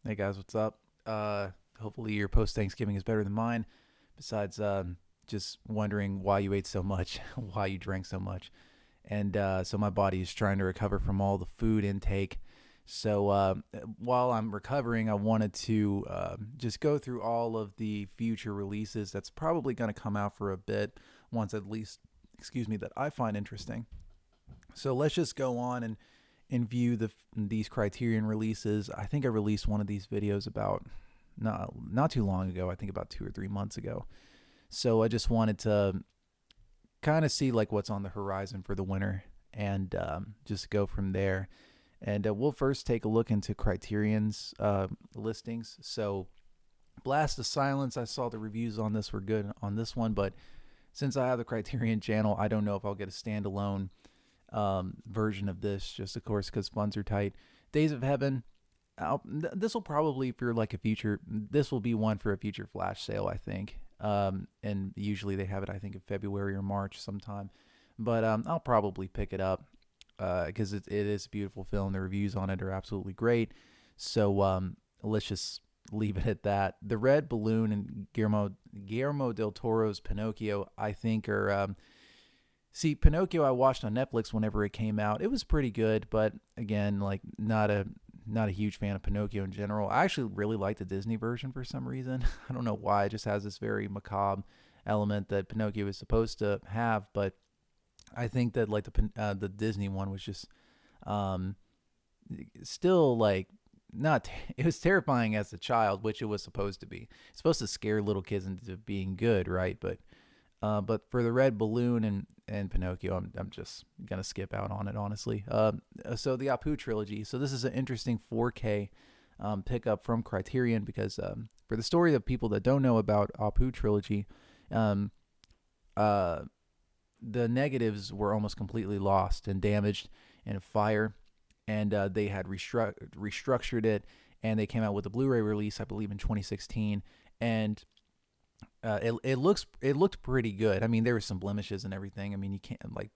Hey guys, what's up? Hopefully your post Thanksgiving is better than mine. Besides, just wondering why you ate so much, why you drank so much, and so my body is trying to recover from all the food intake. So while I'm recovering, I wanted to just go through all of the future releases that's probably going to come out for a bit, once at least, excuse me, that I find interesting. So let's just go on and view these Criterion releases. I think I released one of these videos about not too long ago. I think about 2 or 3 months ago. So I just wanted to kind of see like what's on the horizon for the winter and just go from there. And we'll first take a look into Criterion's listings. So Blast of Silence, I saw the reviews on this were good on this one, but since I have the Criterion channel, I don't know if I'll get a standalone version of this, just of course because funds are tight. Days of Heaven, this will probably for like a future. This will be one for a future flash sale, I think. And usually they have it, I think, in February or March sometime. But I'll probably pick it up because it is a beautiful film. The reviews on it are absolutely great. So let's just leave it at that. The Red Balloon and Guillermo del Toro's Pinocchio, I think, are see, Pinocchio I watched on Netflix whenever it came out. It was pretty good, but again, like not a huge fan of Pinocchio in general. I actually really like the Disney version for some reason. I don't know why. It just has this very macabre element that Pinocchio is supposed to have, but I think that like the Disney one was just um still like not it was terrifying as a child, which it was supposed to be. It's supposed to scare little kids into being good, right? But for the Red Balloon and Pinocchio, I'm just gonna skip out on it, honestly. So the Apu trilogy. So this is an interesting 4K pickup from Criterion because for the story of people that don't know about Apu trilogy, um, uh, the negatives were almost completely lost and damaged in a fire, and they had restructured it, and they came out with a Blu-ray release, I believe, in 2016, and it looked pretty good. I mean, there were some blemishes and everything. I mean, you can't like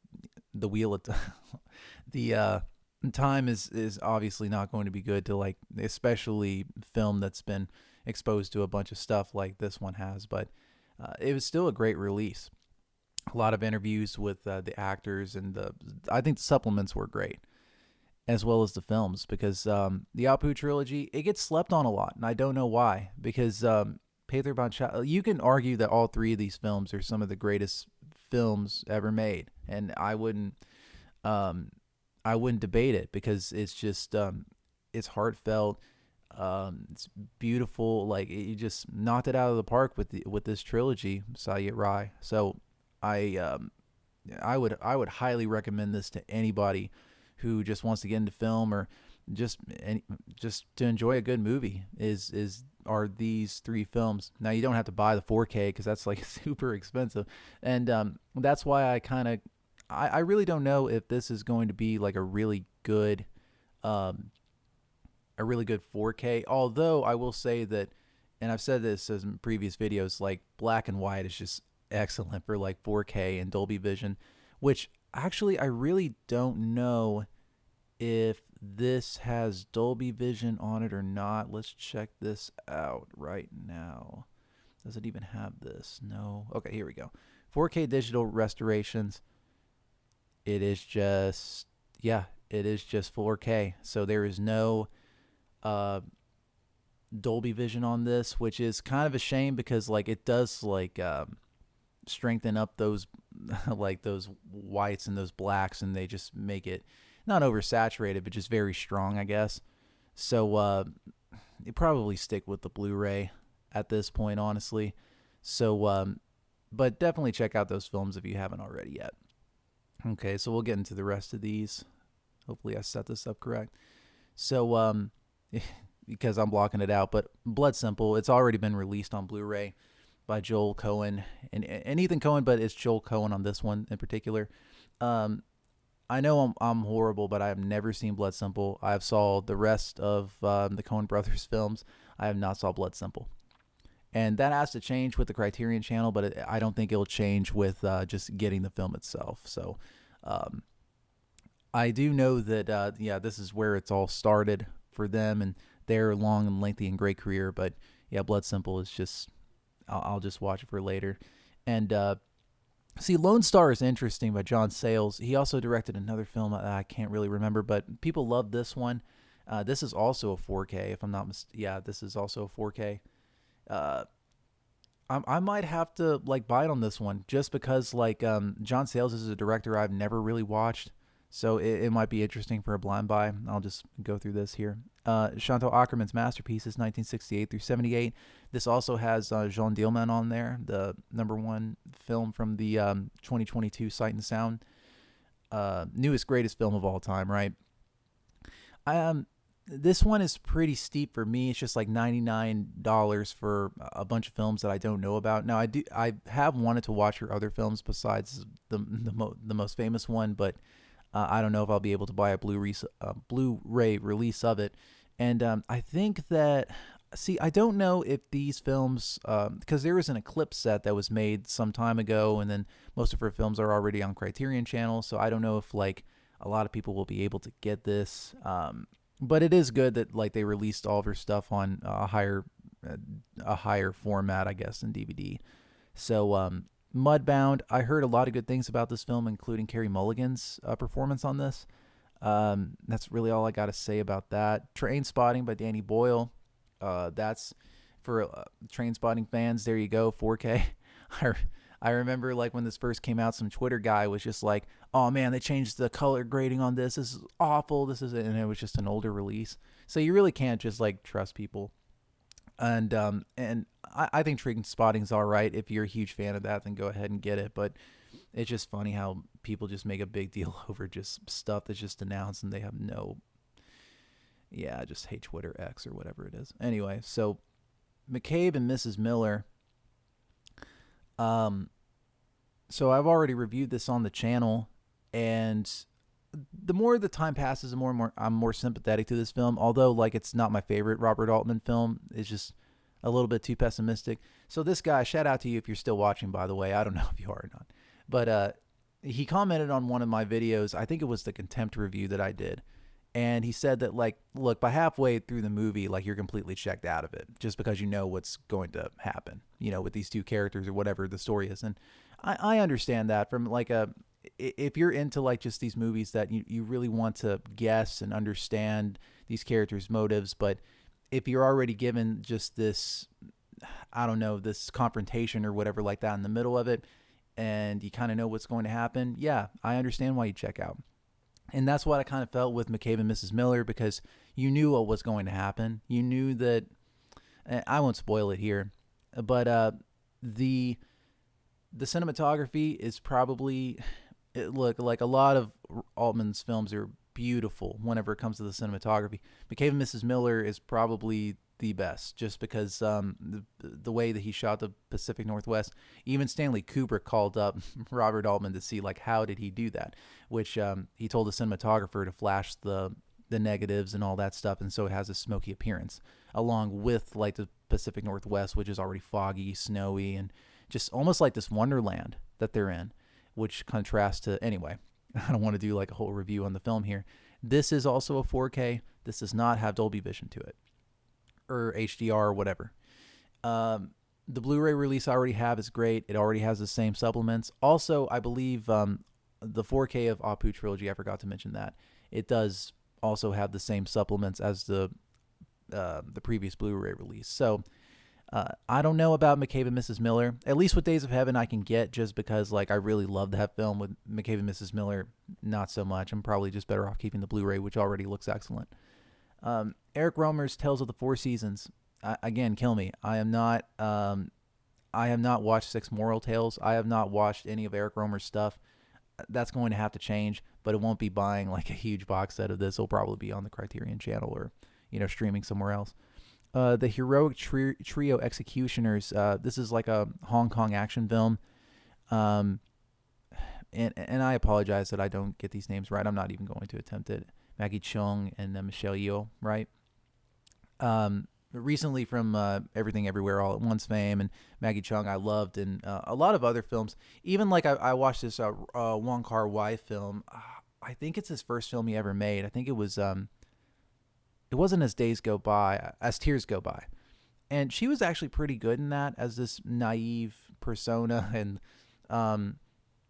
the wheel at the time is obviously not going to be good to like especially film that's been exposed to a bunch of stuff like this one has. But it was still a great release. A lot of interviews with the actors and the I think the supplements were great as well as the films because the Apu trilogy it gets slept on a lot, and I don't know why. Because Pedro Boncha, you can argue that all three of these films are some of the greatest films ever made, and um, I wouldn't debate it because it's just it's heartfelt, it's beautiful. Like you just knocked it out of the park with this trilogy, Sayit Rai. So I I would highly recommend this to anybody who just wants to get into film or just any, just to enjoy a good movie is are these three films. Now you don't have to buy the 4K because that's like super expensive, and that's why I kind of I really don't know if this is going to be like um, a really good 4K. Although I will say that, and I've said this in previous videos, like black and white is just excellent for like 4K and Dolby Vision, which actually I really don't know if this has Dolby Vision on it or not. Let's check this out right now. Does it even have this? No. Okay, here we go. 4K digital restorations. It is just, yeah, it is just 4K. So there is no uh, Dolby Vision on this, which is kind of a shame because like it does like strengthen up those like those whites and those blacks, and they just make it not oversaturated, but just very strong, I guess. So you probably stick with the Blu-ray at this point, honestly. So, but definitely check out those films if you haven't already yet. Okay, so we'll get into the rest of these. Hopefully, I set this up correct. So, because I'm blocking it out, but Blood Simple, it's already been released on Blu-ray by Joel Cohen and Ethan Cohen, but it's Joel Cohen on this one in particular. Um, I know I'm horrible, but I have never seen Blood Simple. I have saw the rest of the Coen Brothers films. I have not saw Blood Simple, and that has to change with the Criterion Channel. But I don't think it'll change with just getting the film itself. So I do know that yeah, this is where it's all started for them, and their long and lengthy and great career. But yeah, Blood Simple is just I'll just watch it for later. And see, Lone Star is interesting by John Sayles. He also directed another film I can't really remember, but people love this one. This is also a 4K, if I'm not yeah, this is also a 4K. Uh, I might have to like bite on this one just because like John Sayles is a director I've never really watched, so it might be interesting for a blind buy. I'll just go through this here. Chantal Ackerman's masterpiece is 1968 through 78. This also has Jean Dielman on there, the #1 film from the 2022 Sight and Sound, newest greatest film of all time, right? This one is pretty steep for me. It's just like $99 for a bunch of films that I don't know about. Now I have wanted to watch her other films besides the most famous one, but I don't know if I'll be able to buy a Blu-ray release of it. And I think that, see, I don't know if these films, because there was an Eclipse set that was made some time ago, and then most of her films are already on Criterion Channel, so I don't know if like a lot of people will be able to get this. But it is good that like they released all of her stuff on a higher format, I guess, than DVD. So Mudbound, I heard a lot of good things about this film, including Carey Mulligan's performance on this. That's really all I got to say about that. Trainspotting by Danny Boyle. That's for Trainspotting fans. There you go, 4K. I remember like when this first came out, some Twitter guy was just like, "Oh man, they changed the color grading on this. This is awful. This is," and it was just an older release. So you really can't just like trust people. And I think Trainspotting's all right. If you're a huge fan of that, then go ahead and get it. But it's just funny how people just make a big deal over just stuff that's just announced and they have no. Yeah, I just hate Twitter X or whatever it is. Anyway, so McCabe and Mrs. Miller. So I've already reviewed this on the channel, and the more the time passes, the more and more I'm more sympathetic to this film. Although, like, it's not my favorite Robert Altman film. It's just a little bit too pessimistic. So this guy, shout out to you if you're still watching, by the way. I don't know if you are or not. But he commented on one of my videos. I think it was the Contempt review that I did. And he said that, like, look, by halfway through the movie, like, you're completely checked out of it just because you know what's going to happen, you know, with these two characters or whatever the story is. And I understand that from, like, if you're into, like, just these movies that you really want to guess and understand these characters' motives. But if you're already given just this, I don't know, this confrontation or whatever like that in the middle of it, and you kind of know what's going to happen, yeah, I understand why you check out. And that's what I kind of felt with McCabe and Mrs. Miller, because you knew what was going to happen. You knew that, I won't spoil it here, but the cinematography is probably, look, like a lot of Altman's films are beautiful whenever it comes to the cinematography. McCabe and Mrs. Miller is probably the best, just because the way that he shot the Pacific Northwest. Even Stanley Kubrick called up Robert Altman to see like how did he do that, which he told the cinematographer to flash the negatives and all that stuff, and so it has a smoky appearance, along with like the Pacific Northwest, which is already foggy, snowy, and just almost like this wonderland that they're in, which contrasts to, anyway, I don't want to do like a whole review on the film here. This is also a 4K. This does not have Dolby Vision to it, or HDR or whatever. The Blu-ray release I already have is great. It already has the same supplements. Also, I believe the 4K of Apu Trilogy, I forgot to mention that. It does also have the same supplements as the previous Blu-ray release. So I don't know about McCabe and Mrs. Miller. At least with Days of Heaven I can get, just because like I really love that film. With McCabe and Mrs. Miller, not so much. I'm probably just better off keeping the Blu-ray, which already looks excellent. Eric Rohmer's Tales of the Four Seasons. Again, kill me. I have not watched Six Moral Tales. I have not watched any of Eric Rohmer's stuff. That's going to have to change, but it won't be buying like a huge box set of this. It'll probably be on the Criterion Channel or, you know, streaming somewhere else. The Heroic Trio Executioners. This is like a Hong Kong action film. And I apologize that I don't get these names right. I'm not even going to attempt it. Maggie Cheung and Michelle Yeoh, right? Recently from Everything Everywhere All at Once fame, and Maggie Cheung I loved, and a lot of other films. Even like I watched this Wong Kar-wai film. I think it's his first film he ever made. I think it was it wasn't As Days Go By, As Tears Go By. And she was actually pretty good in that as this naive persona. And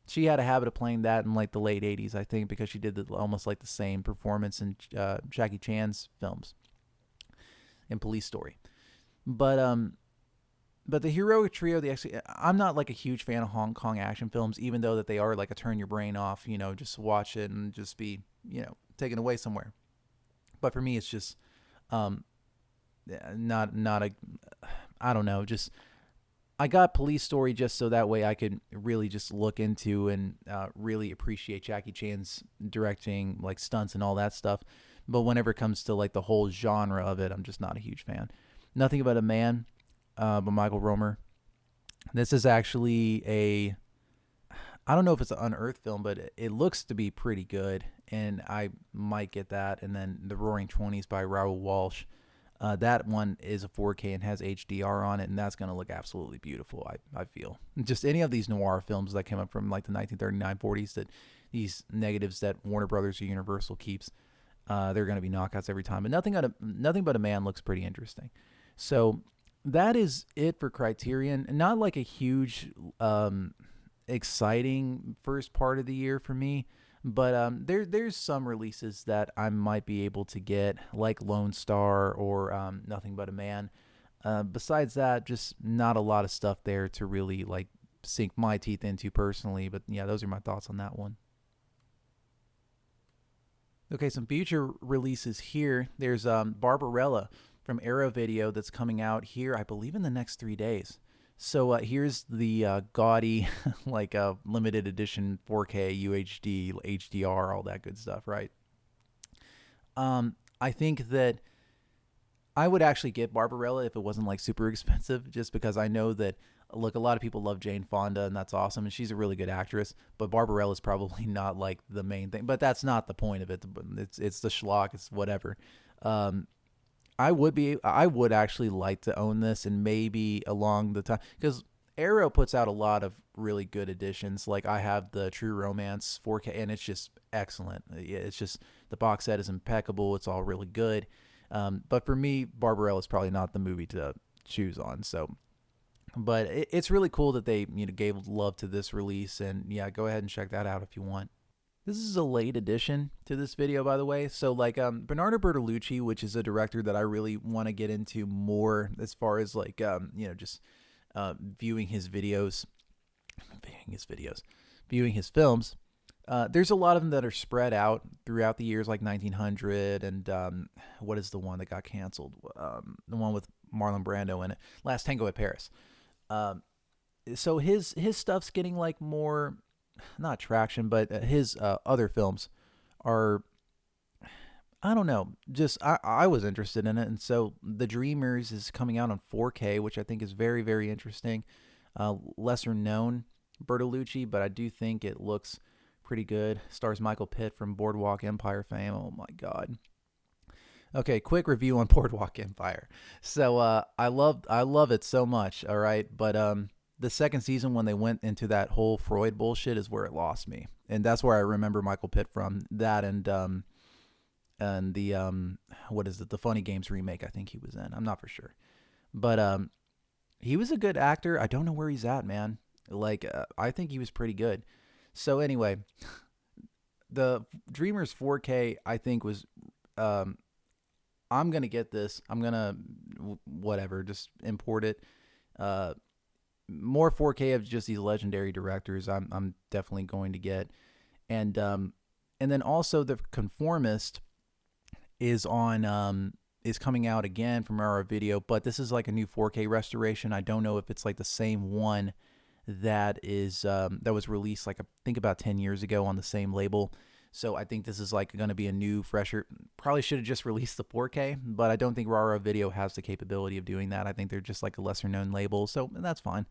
she had a habit of playing that in like the late 80s, I think, because she did almost like the same performance in Jackie Chan's films in Police Story. But the Heroic Trio, I'm not like a huge fan of Hong Kong action films, even though that they are like a turn your brain off, just watch it and just be, taken away somewhere. But for me, it's just not a, I don't know, just I got Police Story just so that way I could really just look into and really appreciate Jackie Chan's directing, like stunts and all that stuff. But whenever it comes to like the whole genre of it, I'm just not a huge fan. Nothing But a Man, by Michael Romer. This is actually I don't know if it's an unearthed film, but it looks to be pretty good, and I might get that. And then The Roaring Twenties by Raoul Walsh. That one is a 4K and has HDR on it, and that's going to look absolutely beautiful, I feel. Just any of these noir films that came up from like the 1939, 40s, that these negatives that Warner Brothers or Universal keeps, they're going to be knockouts every time. But Nothing But a Man looks pretty interesting. So that is it for Criterion. Not like a huge, exciting first part of the year for me. But there's some releases that I might be able to get, like Lone Star or Nothing But a Man. Besides that, just not a lot of stuff there to really like sink my teeth into personally. But yeah, those are my thoughts on that one. Okay, some future releases here. There's Barbarella from Arrow Video that's coming out here, I believe, in the next 3 days. So here's the gaudy, like limited edition 4K, UHD, HDR, all that good stuff, right? I think that I would actually get Barbarella if it wasn't like super expensive, just because I know that, look, a lot of people love Jane Fonda, and that's awesome, and she's a really good actress. But Barbarella is probably not like the main thing. But that's not the point of it. It's the schlock. It's whatever. I would actually like to own this, and maybe along the time, because Arrow puts out a lot of really good editions. Like I have the True Romance 4K, and it's just excellent. It's just, the box set is impeccable. It's all really good. But for me, Barbarella is probably not the movie to choose on. So, but it's really cool that they gave love to this release, and yeah, go ahead and check that out if you want. This is a late addition to this video, by the way. So like Bernardo Bertolucci, which is a director that I really want to get into more as far as like just viewing his videos, viewing his films. There's a lot of them that are spread out throughout the years, like 1900 and what is the one that got canceled? The one with Marlon Brando in it, Last Tango at Paris. So his stuff's getting like more, not traction, but his other films are, I don't know, just I was interested in it. And so The Dreamers is coming out on 4K, which I think is very, very interesting. Lesser known Bertolucci, but I do think it looks pretty good. Stars Michael Pitt from Boardwalk Empire fame. Oh my God. Okay, quick review on Boardwalk Empire. So I love it so much, all right? But the second season, when they went into that whole Freud bullshit, is where it lost me. And that's where I remember Michael Pitt from. That and the what is it? The Funny Games remake, I think he was in. I'm not for sure. But he was a good actor. I don't know where he's at, man. Like I think he was pretty good. So anyway, the Dreamers 4K, I think was I'm going to get this. I'm going to whatever, just import it. More 4K of just these legendary directors I'm definitely going to get. And then also The Conformist is coming out again from our video, but this is like a new 4K restoration. I don't know if it's like the same one that was released like I think about 10 years ago on the same label. So I think this is like going to be a new, fresher. Probably should have just released the 4K, but I don't think Rara Video has the capability of doing that. I think they're just like a lesser known label, so that's fine.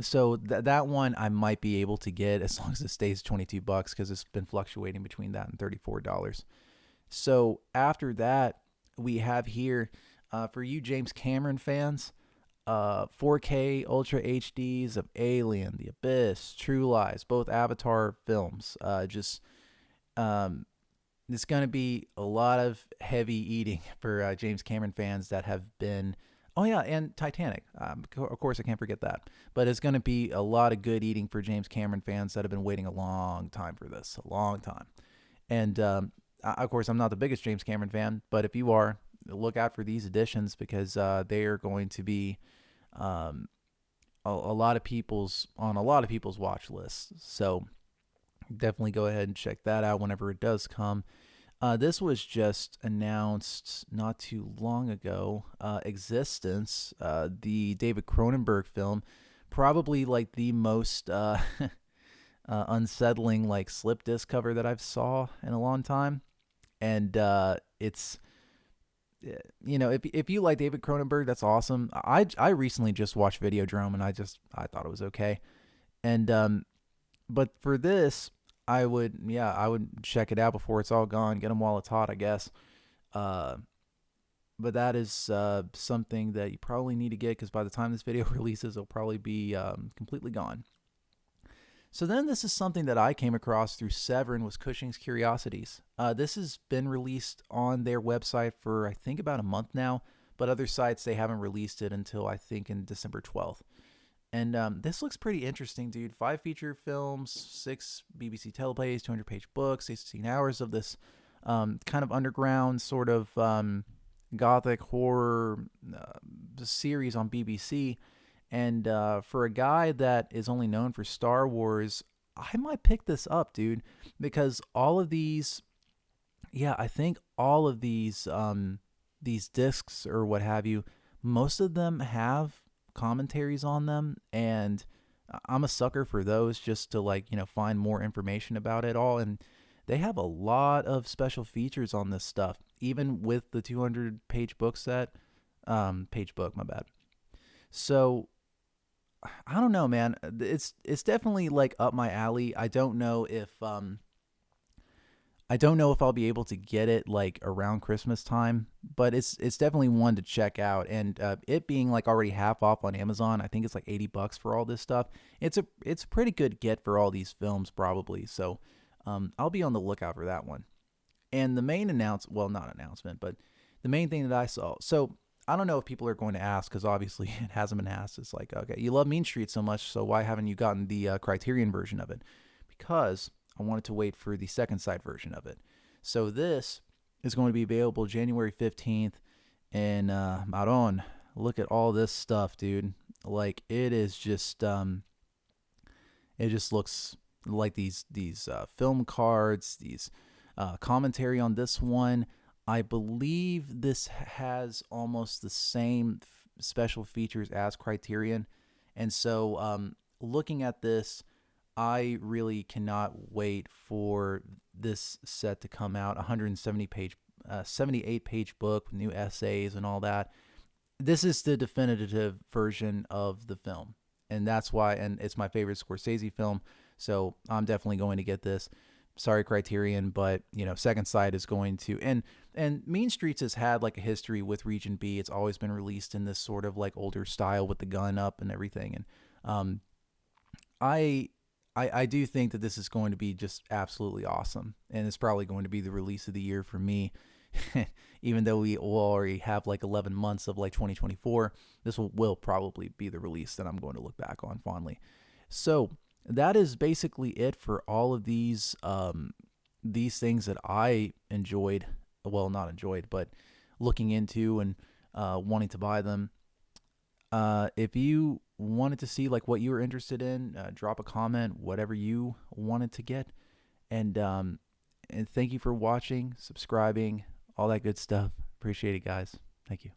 So that one I might be able to get as long as it stays $22 because it's been fluctuating between that and $34. So after that, we have here for you James Cameron fans, 4K Ultra HDs of Alien, The Abyss, True Lies, both Avatar films. It's going to be a lot of heavy eating for James Cameron fans that have been. Oh yeah, and Titanic. Of course, I can't forget that. But it's going to be a lot of good eating for James Cameron fans that have been waiting a long time for this, a long time. And of course, I'm not the biggest James Cameron fan, but if you are, look out for these editions because they are going to be um, a lot of people's on a lot of people's watch lists. So definitely go ahead and check that out whenever it does come. This was just announced not too long ago. Existence, the David Cronenberg film, probably like the most unsettling like slip disc cover that I've saw in a long time, and it's if you like David Cronenberg, that's awesome. I recently just watched Videodrome and I thought it was okay, and but for this, I would check it out before it's all gone. Get them while it's hot, I guess. Uh, but that is something that you probably need to get because by the time this video releases, it'll probably be completely gone. So then this is something that I came across through Severin was Cushing's Curiosities. This has been released on their website for I think about a month now, but other sites they haven't released it until I think in December 12th. And this looks pretty interesting, dude. 5 feature films, 6 BBC teleplays, 200-page books, 16 hours of this kind of underground sort of gothic horror series on BBC. And for a guy that is only known for Star Wars, I might pick this up, dude, because all of these, yeah, I think all of these discs or what have you, most of them have commentaries on them, and I'm a sucker for those just to like find more information about it all. And they have a lot of special features on this stuff, even with the 200-page book set, page book, my bad. So I don't know, man. It's definitely like up my alley. I don't know if I'll be able to get it like around Christmas time, but it's definitely one to check out. And it being like already half off on Amazon, I think it's like $80 for all this stuff. It's a pretty good get for all these films probably. So I'll be on the lookout for that one. And the main well, not announcement, but the main thing that I saw. So I don't know if people are going to ask because obviously it hasn't been asked. It's like, okay, you love Mean Street so much, so why haven't you gotten the Criterion version of it? Because I wanted to wait for the second side version of it. So this is going to be available January 15th. And Maron, look at all this stuff, dude. Like it just looks like these film cards, these commentary on this one. I believe this has almost the same special features as Criterion, and so looking at this, I really cannot wait for this set to come out. 78 page book with new essays and all that. This is the definitive version of the film, and that's why. And it's my favorite Scorsese film, so I'm definitely going to get this. Sorry, Criterion, but Second Sight is going to and Mean Streets has had like a history with Region B. It's always been released in this sort of like older style with the gun up and everything, and I I do think that this is going to be just absolutely awesome, and it's probably going to be the release of the year for me. Even though we will already have like 11 months of like 2024, this will probably be the release that I'm going to look back on fondly. So that is basically it for all of these things that I enjoyed. Well, not enjoyed, but looking into and wanting to buy them. If you wanted to see like what you were interested in, drop a comment, whatever you wanted to get, and thank you for watching, subscribing, all that good stuff. Appreciate it, guys. Thank you.